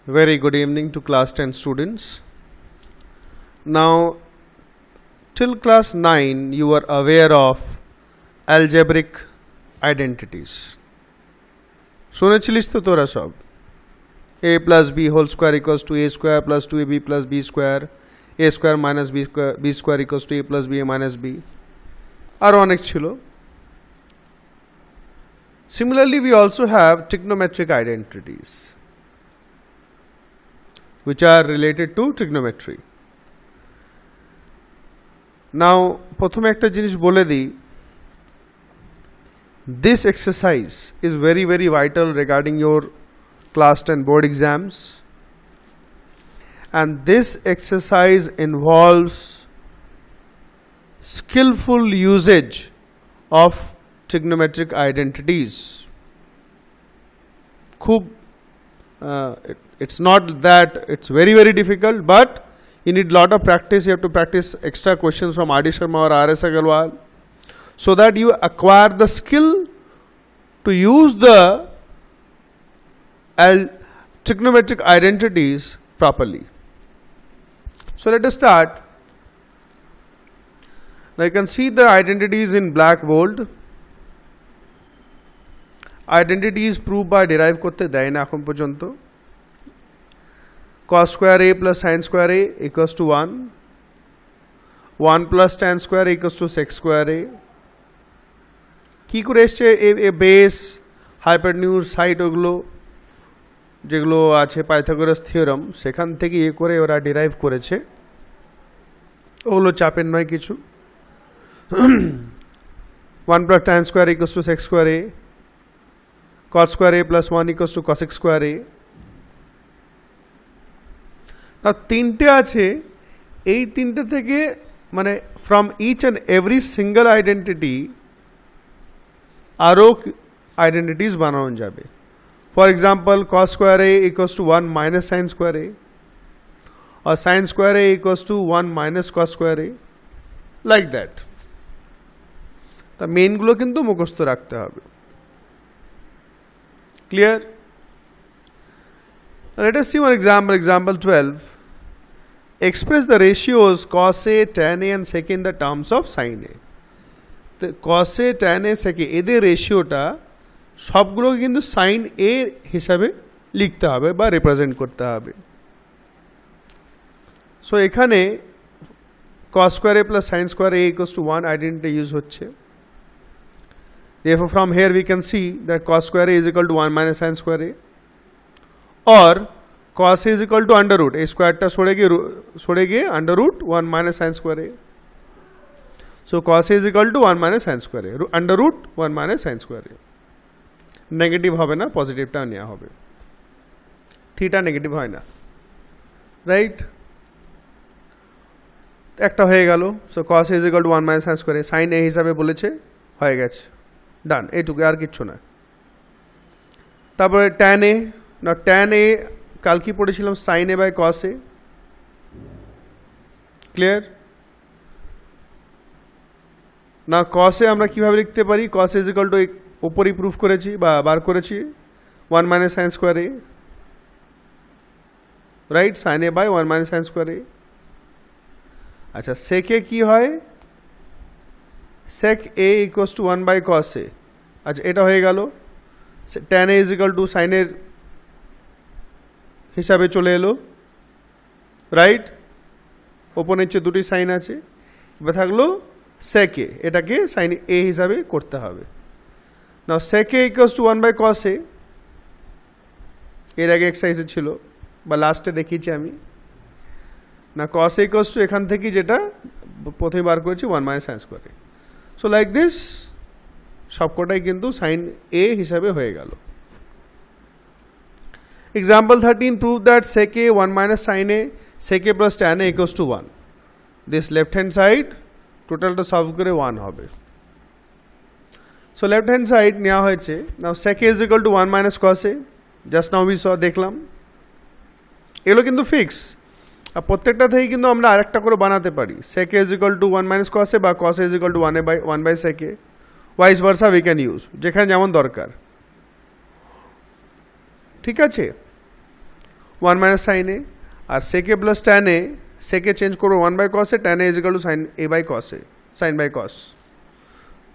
Very good evening to class 10 students. Now, till class 9, you are aware of algebraic identities. শুনেছিলিস তো তোরা সব a plus b whole square equals to a square plus 2ab plus b square, a square minus b square equals to a plus b minus b. আর অনেক ছিল. Similarly, we also have trigonometric identities which are related to trigonometry. Now, প্রথমে একটা জিনিস বলে দিই. This exercise is very vital regarding your class 10 board exams, and this exercise involves skillful usage of trigonometric identities. It's not that it's very difficult, but you need lot of practice. You have to practice extra questions from R.D. Sharma or R.S. Agarwal, so that you acquire the skill to use the trigonometric identities properly. So let us start. Now you can see the identities in black bold. Identities proved by derive করতে দেয় না এখন পর্যন্ত. Cos square a plus sin square a equals to 1. 1 plus tan square a equals to sec square a. কি করে এসছে এ base হাইপোটেনিউজ side ওগুলো যেগুলো আছে পাইথাগোরাস থিওরাম সেখান থেকে এ করে ওরা ডিরাইভ করেছে. ওগুলো চাপের নয় কিছু. 1 plus tan square equals to sec square a. Cos square a plus 1 equals to cosec square a. না তিনটে আছে, এই তিনটে থেকে মানে from each and every single identity আরও আইডেন্টিটিস বানানো যাবে. For example cos square a equals to 1 minus sin square a, or sin square a equals to 1 minus cos square a, like that. তা মেইনগুলো কিন্তু মুখস্থ রাখতে হবে. Clear? Now let us see one example. Example 12. Express the ratios cos a, tan a and sec a in the terms of sin a. তো cos a, tan a, sec a এদের রেশিওটা সবগুলোকে কিন্তু sin a হিসাবে লিখতে হবে বা represent করতে হবে. সো এখানে cos square a plus sin square a equals to 1 identity use হচ্ছে. Therefore, from here we can see that cos square a is equal to 1 minus sin square a, or cos a is equal to under root a square টা সরে গিয়ে under root 1 minus sin square a. So cos a is equal to 1 minus sin square a, under root 1 minus sin square a. Negative হবে না, পজিটিভটা নেওয়া হবে. Theta negative হয় না, right? একটা হয়ে গেল. So cos a is equal to 1 minus sin square a, sin a হিসাবে বলেছে, হয়ে গেছে, ডান. এইটুকু, আর কিচ্ছু না. তারপরে tan a. না tan a কাল কি পড়েছিলাম, sin a by cos a. Clear? না cos a আমরা কিভাবে লিখতে পারি? cos a is equal to উপরই প্রুফ করেছি বা বার করেছি 1 minus sin square a, right? sin a by 1 minus sin square a. আচ্ছা, sec a কি হয়? sec a equals to 1 by cos a. আচ্ছা, এটা হয়ে গেল. tan a is equal to sin এর হিসাবে চলে এলো, রাইট? ওপর নিচে দুটি সাইন আছে. এবার থাকলো sec a, এটাকে sin a হিসাবে করতে হবে. নাও sec a equals to 1 by cos a, এর আগে এক্সারসাইজে ছিল বা লাস্টে দেখিয়েছি আমি. না cos a equals to এখান থেকে যেটা প্রথমে বার করেছি 1 minus sin square a. So like this সবকটাই কিন্তু sin a হিসাবে হয়ে গেল. Example 13, prove that sec a 1 minus sin a, sec a plus tan a equals to 1. This left hand side টোটালটা সলভ করে 1 হবে. সো লেফট হ্যান্ড সাইড নেওয়া হয়েছে. নাও sec a is equal to 1 minus cos a, just now we saw দেখলাম. এগুলো কিন্তু fix, আর প্রত্যেকটা থেকে কিন্তু আমরা আরেকটা করে বানাতে পারি. sec a is equal to 1 minus cos a বা cos a is equal to 1 by sec a. Vice versa we can use, যেখানে যেমন দরকার. ঠিক আছে? 1 minus sin a, আর sec a plus tan a, sec a change করবো 1 by cos a, tan a is equal to sin a by cos a, sin by cos,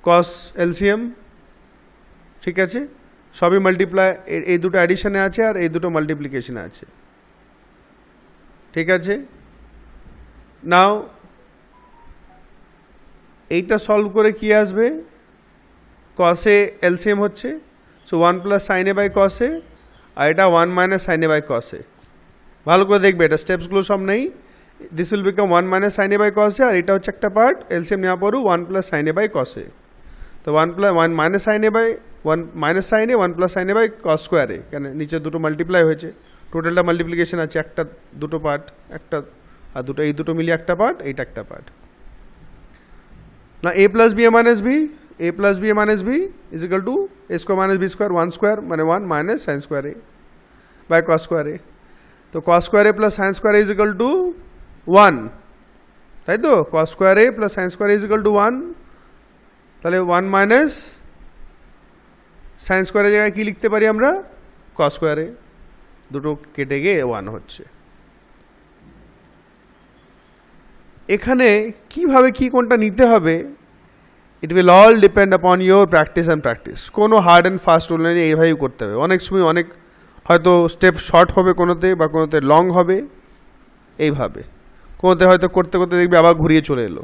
cos LCM, ঠিক আছে, সবই মাল্টিপ্লাই, এই দুটো অ্যাডিশনে আছে আর এই দুটো মাল্টিপ্লিকেশনে আছে, ঠিক আছে। নাও এইটা সলভ করে কি আসবে, cos a LCM হচ্ছে, so 1 plus sin a by cos a, আর এটা 1 minus sin a by cos a। ভালো করে দেখবে, এটা স্টেপসগুলো সব নেই, this will become 1 minus sin a by cos a, আর এটা হচ্ছে একটা পার্ট, LCM নেওয়া পরও 1 plus sin a by cos a। তো 1 minus sin a by 1 minus sin a 1 plus sin a by cos square a, কেন নিচে দুটো মাল্টিপ্লাই হয়েছে, টোটালটা মাল্টিপ্লিকেশন আছে, একটা দুটো পার্ট, একটা আর দুটো, এই দুটো মিলিয়ে একটা পার্ট, এইটা একটা পার্ট। না a plus b a minus b, a plus b a minus b is equal to a square minus b square, 1 square মানে 1 minus sin square a by cos square a। তো cos square a plus sin square a is equal to 1, তাই তো, cos square a plus sin square a is equal to 1, তাহলে 1 minus sin স্কোয়ারের জায়গায় কি লিখতে পারি আমরা, cos স্কোয়ার a, দুটো কেটে গিয়ে 1 হচ্ছে। এখানে কিভাবে কি কোনটা নিতে হবে, ইট উইল অল ডিপেন্ড আপন ইউর প্র্যাকটিস অ্যান্ড প্র্যাকটিস। কোনো হার্ড অ্যান্ড ফাস্ট রুল নেই, এইভাবেই করতে হবে। অনেক সময় অনেক হয়তো স্টেপ শর্ট হবে কোনোতে, বা কোনোতে লং হবে, এইভাবে কোনোতে হয়তো করতে করতে দেখবি আবার ঘুরিয়ে চলে এলো,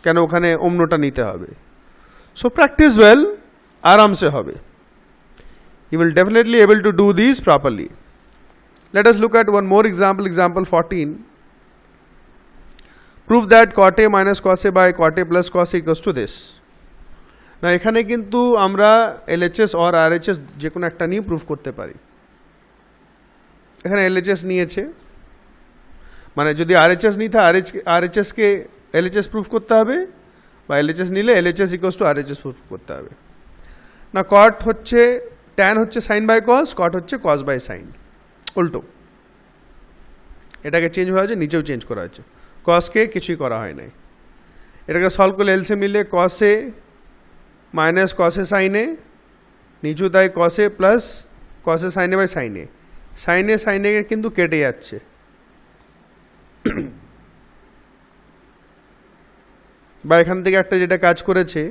কেন ওখানে অন্যটা নিতে হবে। সো প্র্যাকটিস ওয়েল, আরামসে হবে, you will definitely able to do these properly. Let us look at one more example, example 14. Prove that cot a minus cos a by cot a plus cos a equals to this. না এখানে কিন্তু আমরা LHS or RHS যে কোনো একটা নিয়ে proof করতে পারি। এখানে LHS নিয়েছে, মানে যদি RHS নিতে RHS কে LHS প্রুফ করতে হবে, বা LHS নিলে LHS equals to RHS proof করতে হবে। না cot হচ্ছে tan হচ্ছে sin বাই cos, cot হচ্ছে cos বাই sin, উল্টো, এটাকে চেঞ্জ হয়ে আছে, নিচেও চেঞ্জ করা হচ্ছে, cos কে কিছুই করা হয় নাই। এটাকে সলভ করলে এলসিএম নিলে cos a minus cos a sin a, নিচু তাই cos a plus cos a sin a by sin a, sin a কিন্তু কেটে যাচ্ছে, বা এখান থেকে একটা যেটা কাজ করেছে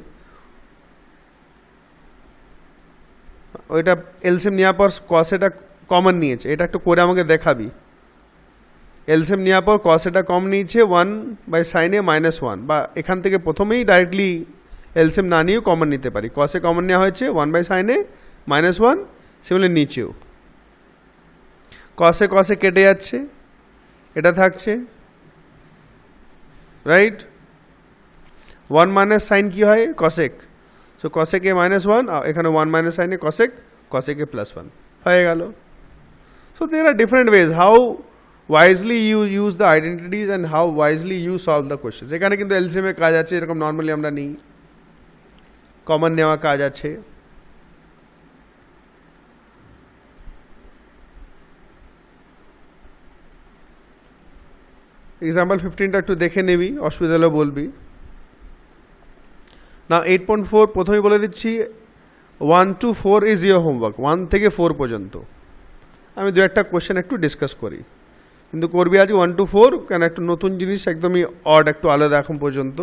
ওইটা এলসিএম নেওয়ার পর cos এটা কমন নিয়েছে, এটা একটু করে আমাকে দেখাবি। এলসিএম নেওয়ার পর cos এটা কম নিয়েছে 1 বাই sin a মাইনাস 1, বা এখান থেকে প্রথমেই ডাইরেক্টলি এলসিএম না নিয়েও কমন নিতে পারি। cos এ কমন নেওয়া হয়েছে 1 বাই sin a মাইনাস 1, সেগুলো নিচেও cos এ কেটে যাচ্ছে, এটা থাকছে, রাইট। 1 মাইনাস সাইন কি হয়, cosec, সো cosec a মাইনাস 1, এখানে 1 minus sine a cosec a plus 1 হয়ে গেল। So there are different ways how wisely you use the identities and how wisely you solve the questions. এখানে কিন্তু LCM এর কাজ আছে, এরকম নর্মালি আমরা নিই, কমন নেওয়া কাজ আছে। এক্সাম্পল 15টা একটু দেখে নিবি, অসুবিধা হলে বলবি। না 8.4 প্রথমেই বলে দিচ্ছি, 1 to 4 ইজ ইয়োর হোমওয়ার্ক, 1 থেকে 4 পর্যন্ত। আমি দু একটা কোয়েশ্চেন একটু ডিসকাস করি, কিন্তু করবি আজ 1 to 4, কেন একটু নতুন জিনিস, একদমই অড, একটু আলাদা এখন পর্যন্ত।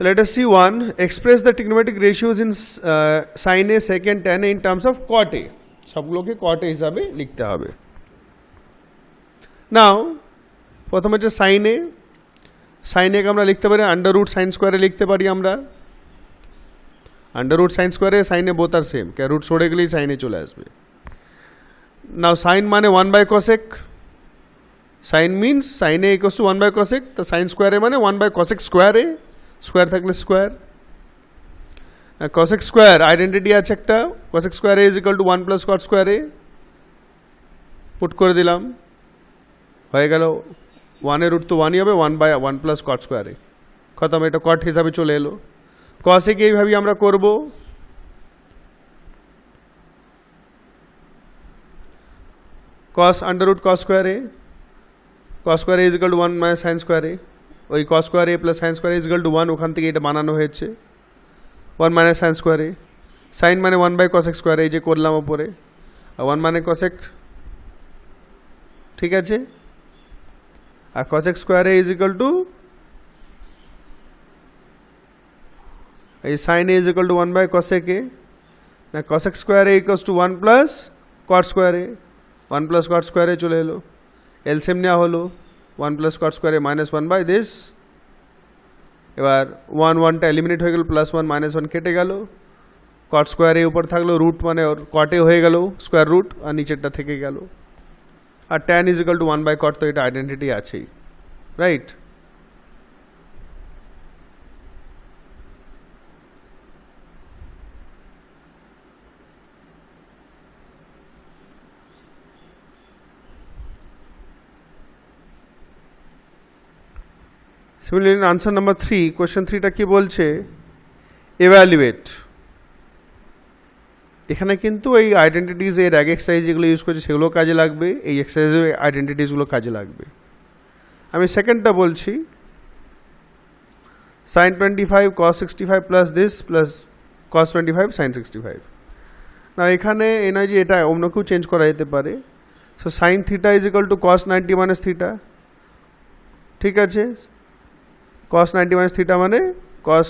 Let us see one. Express the trigonometric ratios in sin a, sec and tan a in terms of cot a. সবগুলোকে cot a হিসাবে লিখতে হবে। নাও প্রথমে হচ্ছে sin a, sin a কে আমরা লিখতে পারি আন্ডার রুট সাইন স্কোয়ারে লিখতে পারি আমরা, আন্ডার রুট সাইন স্কোয়ারে সাইন এ বোথ আর সেম, কে রুট সরে গেলেই সাইন এ চলে আসবে। নাও সাইন মানে 1 by cosec, sine means sine A equals to 1 by cosec, তো সাইন স্কোয়ারে মানে 1 by cosec square A, square থাকলে স্কোয়ার, cosec স্কোয়ার আইডেন্টিটি আছে একটা, cosec square A is equal to 1 plus cot square A, put করে দিলাম, হয়ে গেল 1 এর রুট তো 1ই হবে, 1 বাই 1 প্লাস cot স্কোয়ার এ, খতম, এটা cot হিসাবে চলে এলো। cos এ কে এইভাবেই আমরা করব, cos under root cos square A, cos square A is equal to 1 minus sine square A, ওই cos square A plus sine square A is equal to 1, ওখান থেকে এটা বানানো হয়েছে 1 minus sine square A, sine মানে 1 by cosec square, এই যে করলাম ওপরে, আর 1 মানে cosec ঠিক আছে, আর cosec square A is equal to এই sin a is equal to 1 by cosec a, না cosec square A equals to 1 plus cot square A, 1 plus cot square A চলে এলো, এলসিএম নেওয়া হলো 1 plus cot square A minus 1 by this, এবার 1 1টা eliminate হয়ে গেল, plus 1 minus 1 কেটে গেল, cot স্কোয়ার এ উপর থাকলো, রুট মানে ওর কটে হয়ে গেল স্কোয়ার রুট, আর নিচেরটা থেকে গেল, আর tan is equal to 1 by cot, তো এটা আইডেন্টিটি আছেই, right. Similarly, in answer number 3, question 3টা কি বলছে, evaluate। এখানে কিন্তু এই আইডেন্টিটিস এর আগে এক্সারসাইজ যেগুলো ইউজ করছে সেগুলো কাজে লাগবে, এই এক্সারসাইজের আইডেন্টিটিসগুলো কাজে লাগবে। আমি সেকেন্ডটা বলছি, sin 25 cos 65 plus this plus cos 25 sin 65। না এখানে এ নয় যে এটা অন্য কেউ চেঞ্জ করা যেতে পারে, so sin theta is equal two cos 90 minus theta, ঠিক আছে, cos 90 মাইনাস থিটা মানে cos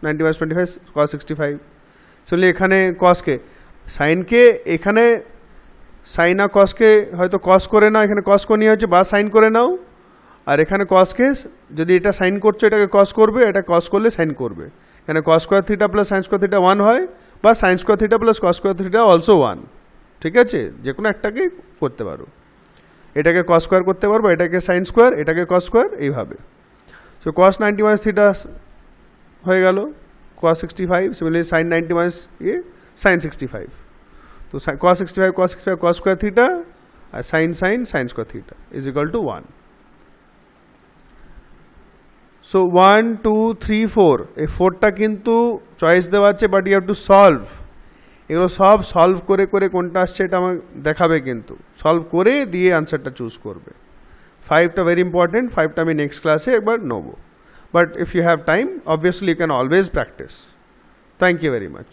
90 মাইনাস 25 cos 65। চলে এখানে cosকে সাইনকে এখানে সাইন আর কসকে হয়তো কস করে নাও, এখানে কস করে নিয়ে হচ্ছে বা সাইন করে নাও, আর এখানে কসকে যদি এটা সাইন করছো এটাকে কস করবে, এটা কস করলে সাইন করবে, এখানে cos square theta plus sine square theta 1 হয়, বা sine square theta plus cos square theta also 1, ঠিক আছে, যে কোনো একটাকে করতে পারো, এটাকে কস স্কোয়ার করতে পারবো, এটাকে সাইন স্কোয়ার, এটাকে কস স্কোয়ার, এইভাবে। সো cos 90 মাইনাস থিটা হয়ে গেল cos 65, similarly sin 90 minus sin 65, তো cos 65 cos স্কোয়ার থিটা আর sin square theta is equal to 1। So 1 2 3 4, এই 4টা কিন্তু চয়েস দেওয়া আছে, but you have to solve, এগুলো সব সলভ করে করে কোনটা আসছে এটা আমার দেখাবে, কিন্তু সলভ করে দিয়ে আনসারটা চুজ করবে। 5টা ভেরি ইম্পর্টেন্ট, 5টা আমি নেক্সট ক্লাসে একবার নেবো, but if you have time obviously you can always practice. Thank you very much.